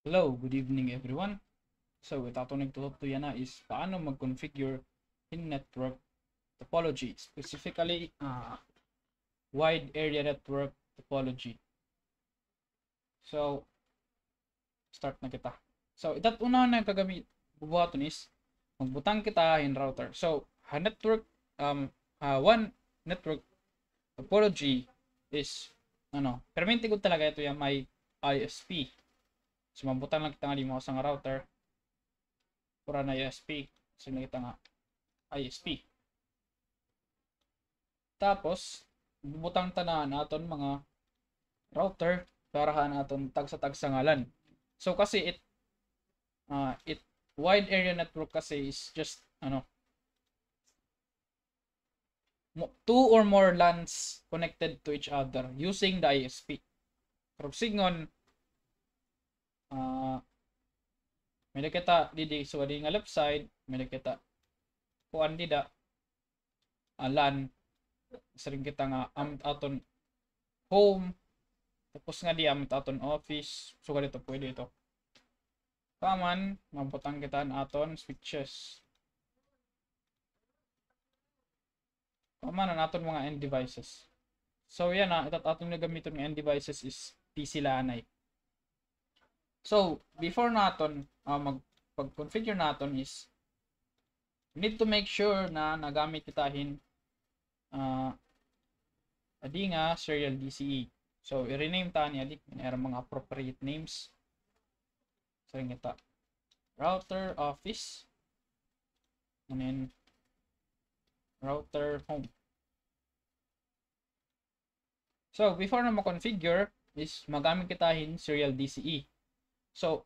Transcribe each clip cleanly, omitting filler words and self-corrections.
Hello, good evening everyone. So, ito atong nagtutuyan na is paano mag-configure in network topology, specifically wide area network topology. So, start na kita. So, itat una na kagamit bubuhaton is magbutang kita in router. So, network one network topology is permente ko talaga ito yung may ISP. So, mabutang lang kita nga di mo sa router para na ISP. So, nakita nga ISP. Tapos, bubutang tanan naton mga router para naton tag sa ngalan. So, kasi it wide area network kasi is just two or more LANs connected to each other using the ISP. Pero singon may nakita didi so di nga left side may nakita kuan dida LAN sering kita nga aton home tapos nga di aton office so ganito pwede ito paman mabutang kita aton switches paman ang aton mga end devices. So yan itat aton gamiton nga end devices is PC lanay. So before naton pag-configure naton is we need to make sure na nagamit kitahin adi nga serial DCE. So i-rename ta ni adi mayroong mga appropriate names. So kita router office and then router home. So before na ma-configure is magamit kitahin serial DCE. So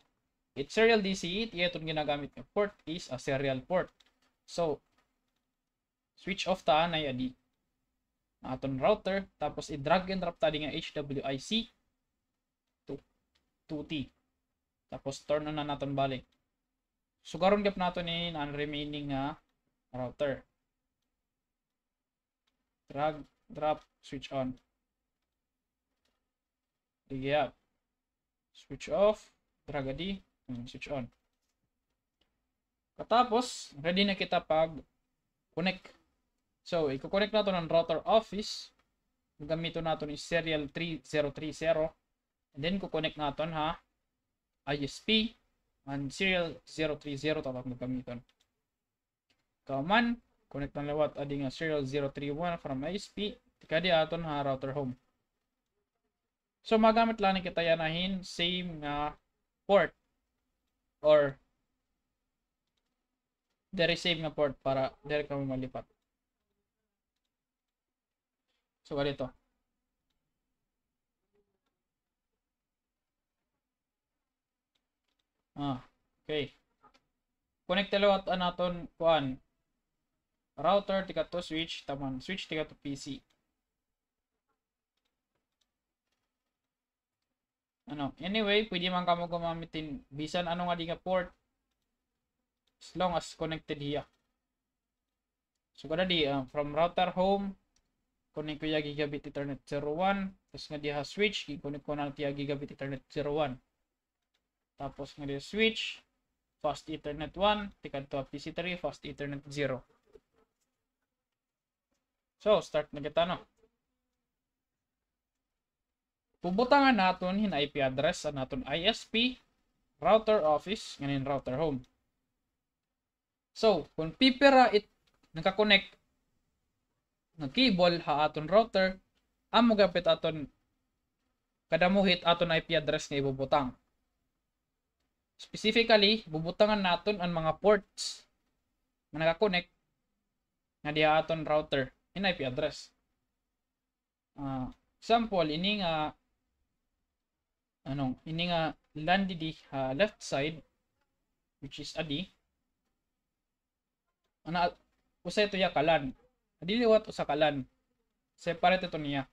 it's serial DCE, itong ginagamit ng port is a serial port. So switch off ta na adi aton router tapos i-drag and drop ta nga HWIC to 2T. Tapos turn on na naton balik. So karon gap naton ni ang remaining nga router. Drag, drop, switch on. Digya. Switch off, drag adi, switch on. Katapos, ready na kita pag connect. So, i-connect nato ng router office. Gamiton nato ni serial 3030. And then, kukonect naton ISP and serial 030 tatang gamiton. Kauman, connect na lawat adi nga serial 031 from ISP. Tika di aton router home. So, magamit lang kita yanahin same nga port or there save nga port para dire ka malipat. So, ganito. Okay. Connect talawat naton kuan router tika to switch taman switch tika to PC. Anyway, pwede man kamo gamitin bisan ano nga di nga port as long as connected hiya. So kada di from router home connect ko ya gigabit ethernet 01 tapos nga diha switch i-connect ko na tiya gigabit ethernet 01 tapos nga diha switch fast ethernet 1 tikad to PC3 fast ethernet 0. So start na kita pubutangan naton hin IP address sa naton ISP router office nganin router home. So kung pipira it naka-connect ng cable aton router amo gapit aton kadamuhit aton IP address nga ibubutang. Specifically, bubutangan naton ang mga ports na naka-connect nga diha aton router in IP address. Example ini nga LAN di left side which is adi usay to ya kalan dili wat usa kalan separate ito niya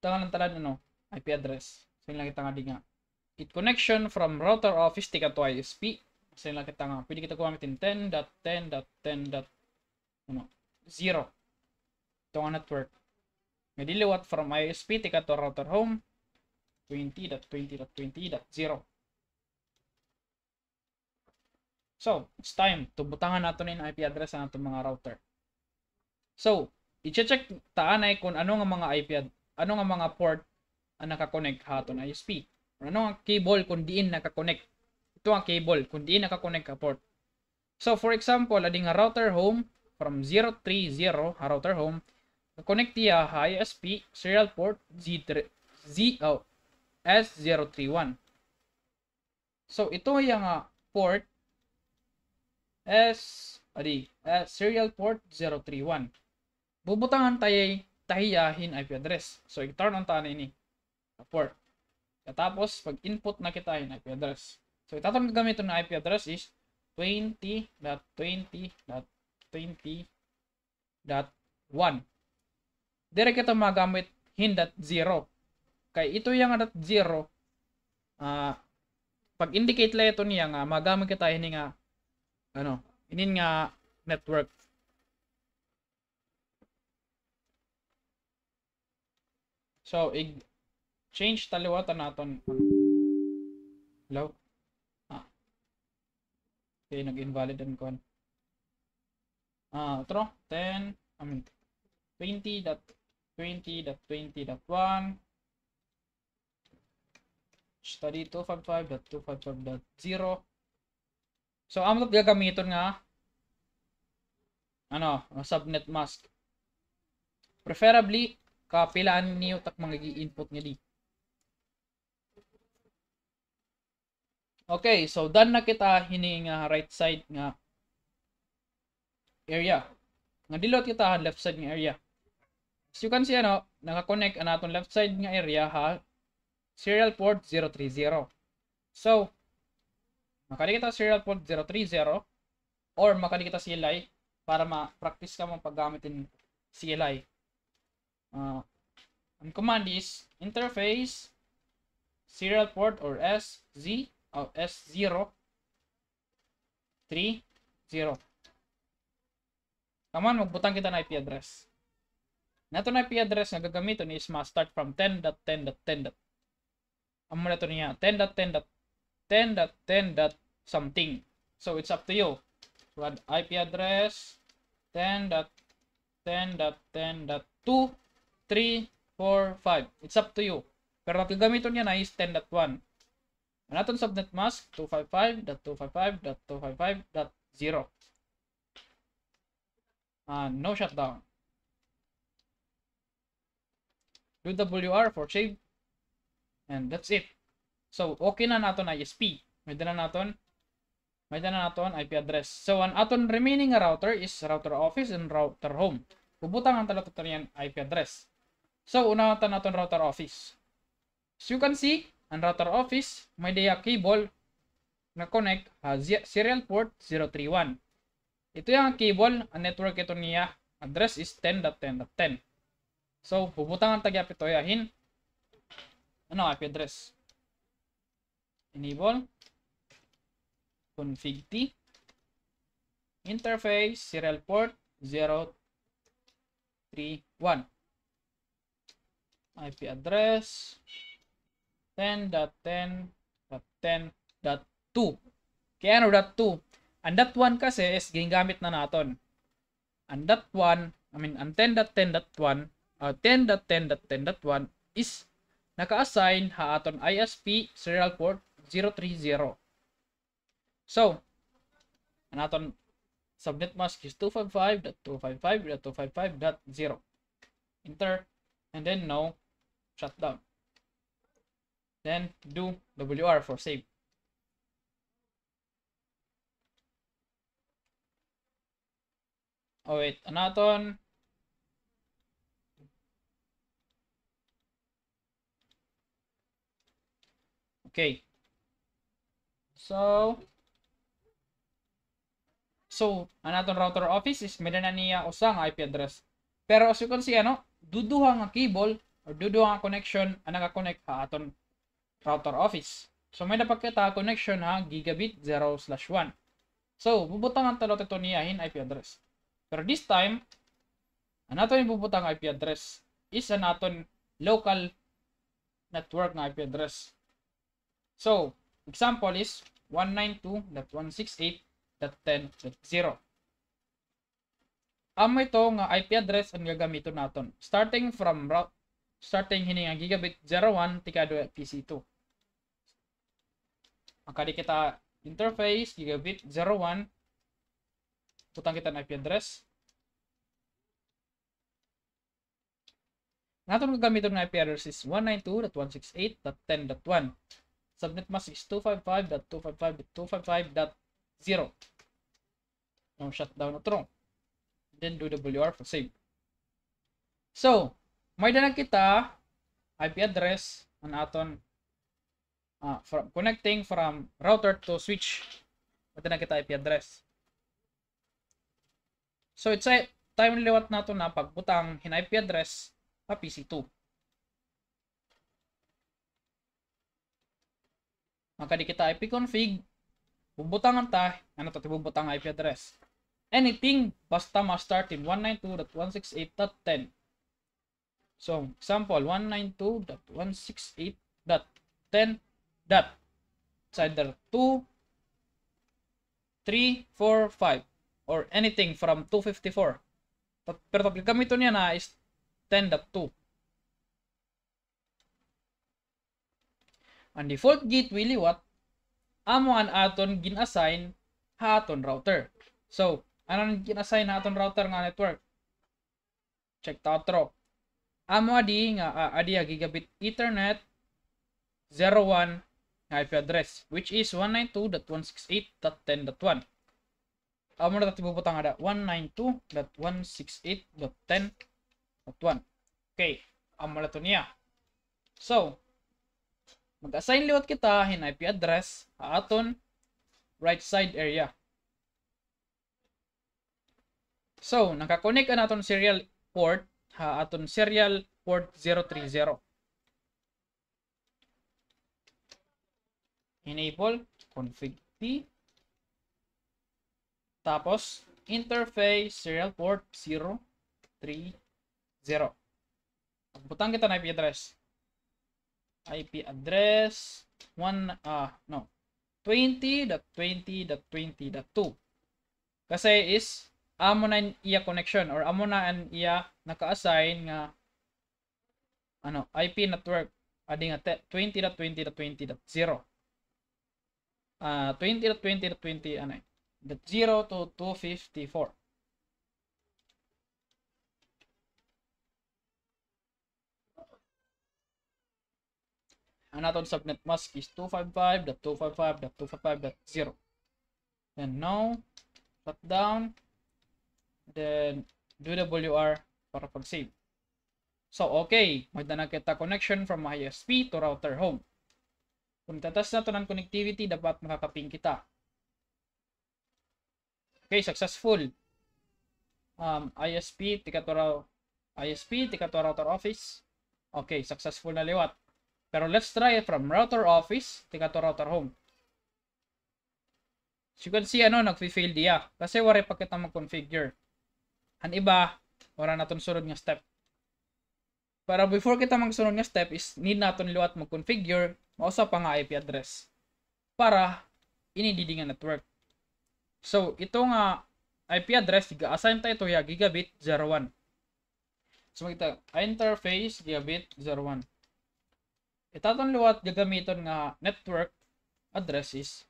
tangan talan IP address so lang kita nga di nga it connection from router office tika to ISP so lang kita nga pwede kita gamitin 10.10.10.0 ito nga network nga diliwat from ISP tika to router home 20.20.20.0. So, it's time to butangan nato in IP address sa atong mga router. So, i-check taanay kung ano nga mga ano nga mga port ang nakakonect ha aton ISP. Or ano nga cable kung diin nakakonect. Ito ang cable kung diin nakakonect ka port. So, for example, ading nga router home from 030 ha router home, connect niya ha ISP serial port S031. So, ito yung port serial port 031. Bubutangan tahiyahin IP address. So, i-turn on tayo ini port. Tapos, pag input na kita yung IP address. So, itatong gagamitin na IP address is 20.20.20.1. Dire kita magamit hin.0. Kay ito yung .0. Pag indicate lang ito niya nga, magamit kita ini nga inin nga network. So, change taliwatan naton. Hello? Okay, nag-invalid ang con. Ito 20.20.20.1 study 255.255.0. So, amot gagamiton nga subnet mask. Preferably kapilaan niyo tak mga i-input niya di. Okay, so done na kita hini nga right side nga area. Nga dilot kita left side nga area. As you can see naka-connect ang aton left side nga area ha serial port 030. So, makadi kita serial port 030 or makadi kita CLI para ma-practice ka mong paggamitin CLI. Ang command is interface serial port or S030. Kaman magbutang kita na IP address. Nato na IP address nga gagamiton is start from 10.10.10. Amo na to niya 10.10.10.10. something. So it's up to you. So add IP address 10.10.10.2.3.4.5. It's up to you. Pero ang gagamiton niya na is 10.1. Naton subnet mask 255.255.255.0. No shutdown. Do WR for save. And that's it. So, okay na naton ISP. May na naton IP address. So, ang aton remaining router is router office and router home. Pubutang ang talatot niyan IP address. So, una naton router office. As you can see, ang router office may dia cable na connect serial port 031. Ito yung cable, ang network ito niya. Address is 10.10.10. So, pubutang ang tagyap ito yahin. IP address. Enable. Config T. Interface serial port 031. IP address 10.10.10.2. Kaya .2? Ang .1 kasi is ginagamit na naton. Ang .1, ang 10.10.1 10.10.10.1 is naka-assign ha aton ISP serial port 030. So, ang aton subnet mask is 255.255.255.0. Enter, and then no shutdown. Then do WR for save. Oh wait, anaton. Okay. So anaton router office is may na niya usang IP address. Pero as you can see duduha nga cable or duduha nga connection ang naka-connect ha aton router office. So may napakita connection ha gigabit 0/1. So bubutang ang talot ito niyahin IP address. Pero this time anaton ibubutang IP address is an aton local network nga IP address. So, example is 192.168.10.0. Amo ito nga IP address ang gagamiton naton. Starting hini nga gigabit 01 tikado PC2. Makadi kita interface gigabit 01, putang kita ng IP address. Naton gagamiton ng IP address is 192.168.10.1. Subnet mask is 255.255.255.0. No shutdown utro. Then do WR for save. So, may na kita IP address ang aton from connecting from router to switch. Ito na kita IP address. So, it's a time liwat nato na pagbutang hin IP address sa PC2. Makadi kita IP config, bubutangan ta, ano to bubutang IP address. Anything basta ma-start in 192.168.10. So, example 192.168.10. It's either 2, 3, 4, 5 or anything from 254. Pero pag gamito niya na is 10.2. Ang default gateway liwat amo an aton gin-assign ha aton router. So, ano gin-assign ha aton router nga network? Check ta outro. Amo adi nga gigabit Ethernet 01 nga IP address, which is 192.168.10.1. Amo na tatibubutang ada 192.168.10.1. Okay, amo na to niya. So, mag-assign liwat kita hin IP address sa aton right side area. So, nakakonect na aton serial port ha aton serial port 030. Enable config T. Tapos interface serial port 030. Butang kita na IP address. IP address 20.20.20.2. Kasi is amo na iya connection or amo na an iya naka-assign nga IP network adi nga 20.20.20.0. 20.20.20 0 to 254. Ang aton subnet mask is 255.255.255.0. Then no, shutdown, then do WR para pag-save. So, okay, magdana kita connection from ISP to router home. Kung tatas na ito ng connectivity, dapat makakaping kita. Okay, successful. ISP, tika to router office. Okay, successful na liwat. Pero let's try it from router office, tika to router home. So you can see, nag-fail diya. Kasi wala pa kita mag-configure. Ang iba, wala natin sunod nga step. Para before kita magsunod nga step is need natin liwat mag-configure, mausa pa nga IP address para inididi nga network. So, ito nga IP address, assign tayo ito ya gigabit 01. So, makita, interface gigabit 01. Itaton liwat gagamiton nga network address is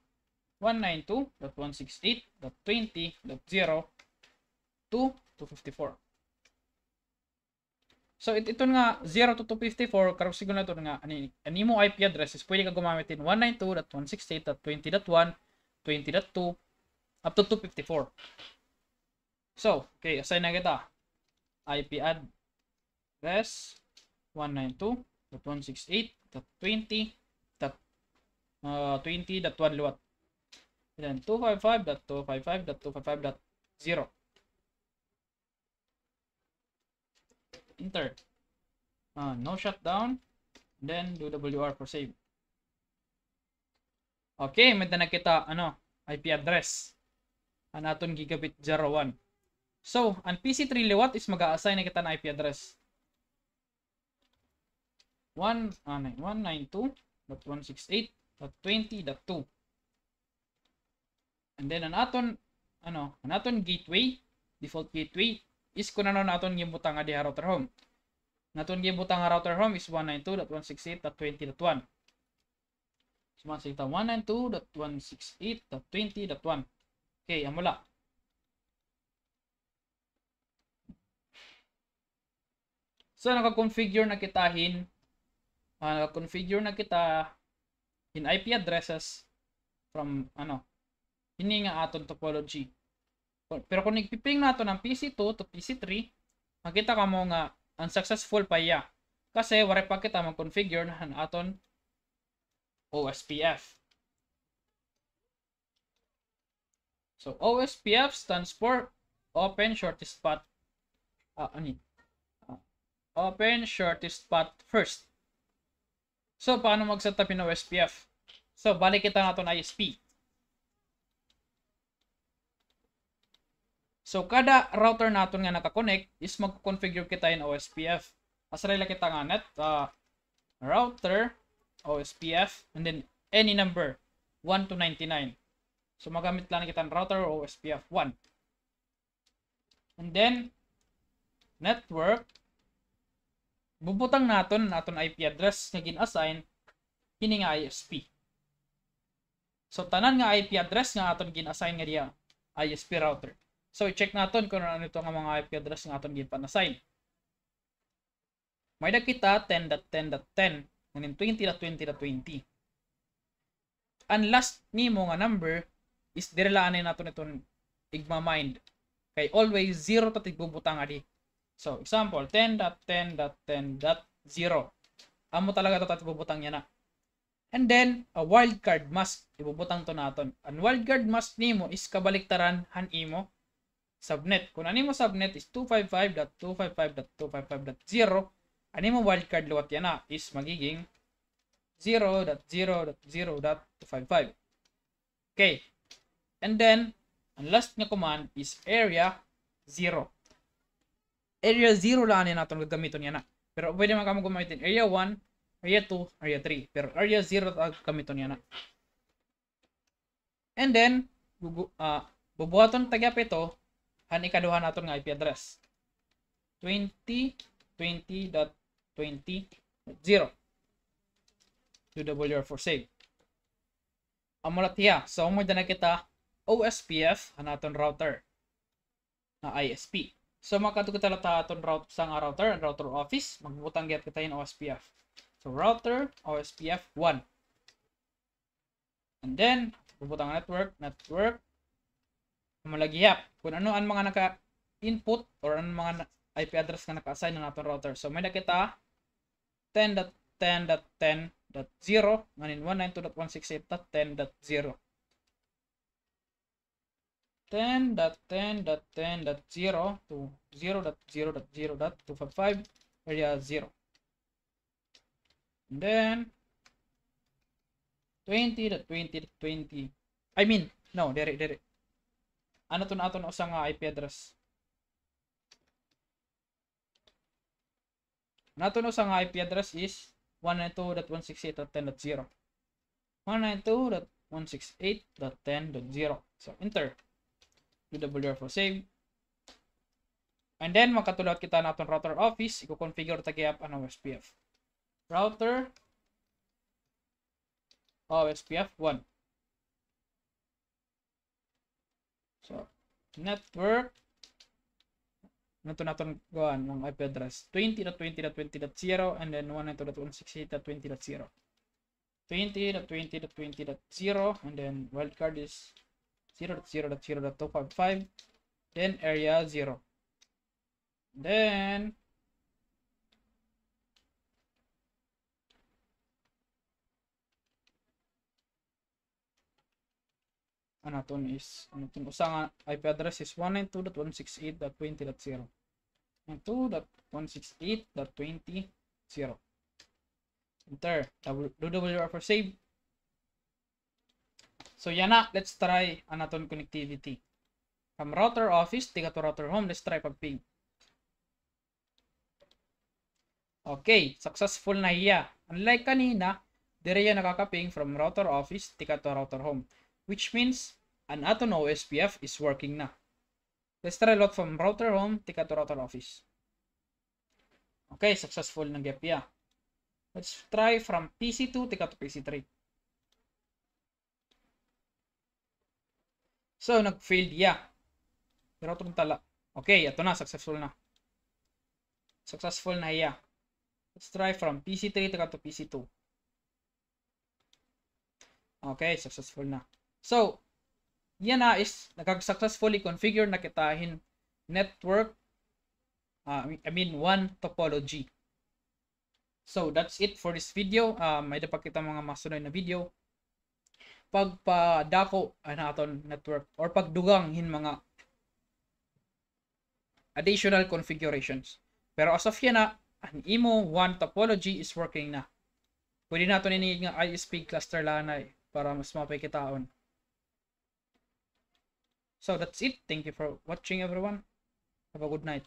192.168.20.0 to 254. So, ito nga 0 to 254, karong siguro na ito nga, animo IP address is pwede ka gumamitin 192.168.20.1, 20.2, up to 254. So, okay, assign na kita. IP address 192.168.20.20.1 liwat. Then 255.255.255.0. Enter. No shutdown. Then do WR for save. Okay, may na kita IP address. Aton gigabit 01. So, ang PC3 liwat is mag-a-assign na kita na IP address. 192.168.20.2. And then ang aton gateway, default gateway is kung ano naton gibutang nga diha router home. Naton gibutang nga router home is 192.168.20.1. So makita 192.168.20.1. Okay, amula. So naka-configure na kita in IP addresses from ini nga aton topology. Pero kung nagpiping nato ng PC2 to PC3, makita ka mo nga unsuccessful pa iya. Kasi wala pa kita mag-configure na aton OSPF. So OSPF stands for Open Shortest Path. Open Shortest Path First. So paano mag-setup ng OSPF? So balik kita naton ISP. So, kada router naton nga naka-connect is mag-configure kita in OSPF. Asarila kita nga net, router, OSPF, and then any number, 1 to 99. So, magamit lang kita ng router OSPF 1. And then, network, bubutang naton IP address nga gin-assign, kini nga ISP. So, tanan nga IP address nga aton gin-assign nga diya, ISP router. So, i-check natin kung ano ito nga mga IP address nga aton gipan-assign. May nakita 10.10.10 ngayon 20.20.20. Ang last nimo nga number is direlaanin natin itong igma-mind. Kay always 0 ta tigbubutang adi. So, example, 10.10.10.0. Amo talaga ito tigbubutang niya na. And then, a wildcard mask. Ibubutang to natin. Ang wildcard mask nimo is kabaliktaran han imo subnet. Kung ano mo subnet is 255.255.255.0, ano mo wildcard luwat yan na is magiging 0.0.0.255. Okay. And then, ang last nga command is area 0. Area 0 lang yan natin gagamitin yan na. Pero pwede man kamo gamitin area 1, area 2, area 3. Pero area 0 gagamitin yan na. And then, bubuhaton tagyap ito han ikaduha naton nga IP address 20.20.20.0 UWR for save amulat hiya. So mo na kita OSPF han aton router na ISP. So makadto kita ta aton router sa nga router office magbutang gyud kita in OSPF. So router OSPF 1. And then bubutang network malagihap kung ano ang mga naka-input or ang mga IP address na naka-assign ng ating router. So, may nakita 10.10.10.0 ngayon 192.168.10.0 10.10.10.0 to 0.0.0.255 area 0. And then 20.20.20 dere ano to naton usa nga IP address. Naton usa nga IP address is 192.168.10.0. 192.168.10.0. So enter. UWR for save. And then makatulot kita naton router office, i-configure tagyap ang OSPF. Router OSPF 1. So, network naton gawan ng IP address 20.20.20.0 and then 192.168.20.0 20.20.20.0 and then wildcard is 0.0.0.255 then area 0 then anaton usa nga IP address is 192.168.20.0 192.168.20.0 enter WWR for save. So yan na, let's try anaton connectivity from router office tiga to router home. Let's try pag ping Okay, successful na hiya. Unlike kanina, dire yan nakakaping from router office tika to router home, which means an aton OSPF is working na. Let's try load from router home tika to router office. Okay, successful na gapya. Let's try from PC2 tika to PC3. So, nag-failed ya. Pero itong tala. Okay, ito na, successful na. Successful na hiya. Let's try from PC3 to PC2. Okay, successful na. So, yan na is nag-successfully configure na kitahin network, one topology. So, that's it for this video. May dapat kita mga masunod na video. Pagpadako naton network or pagdugang hin mga additional configurations. Pero as of yan na, ang imo one topology is working na. Pwede nato ini nga ISP cluster lanay para mas mapay kitaon. So that's it. Thank you for watching everyone. Have a good night.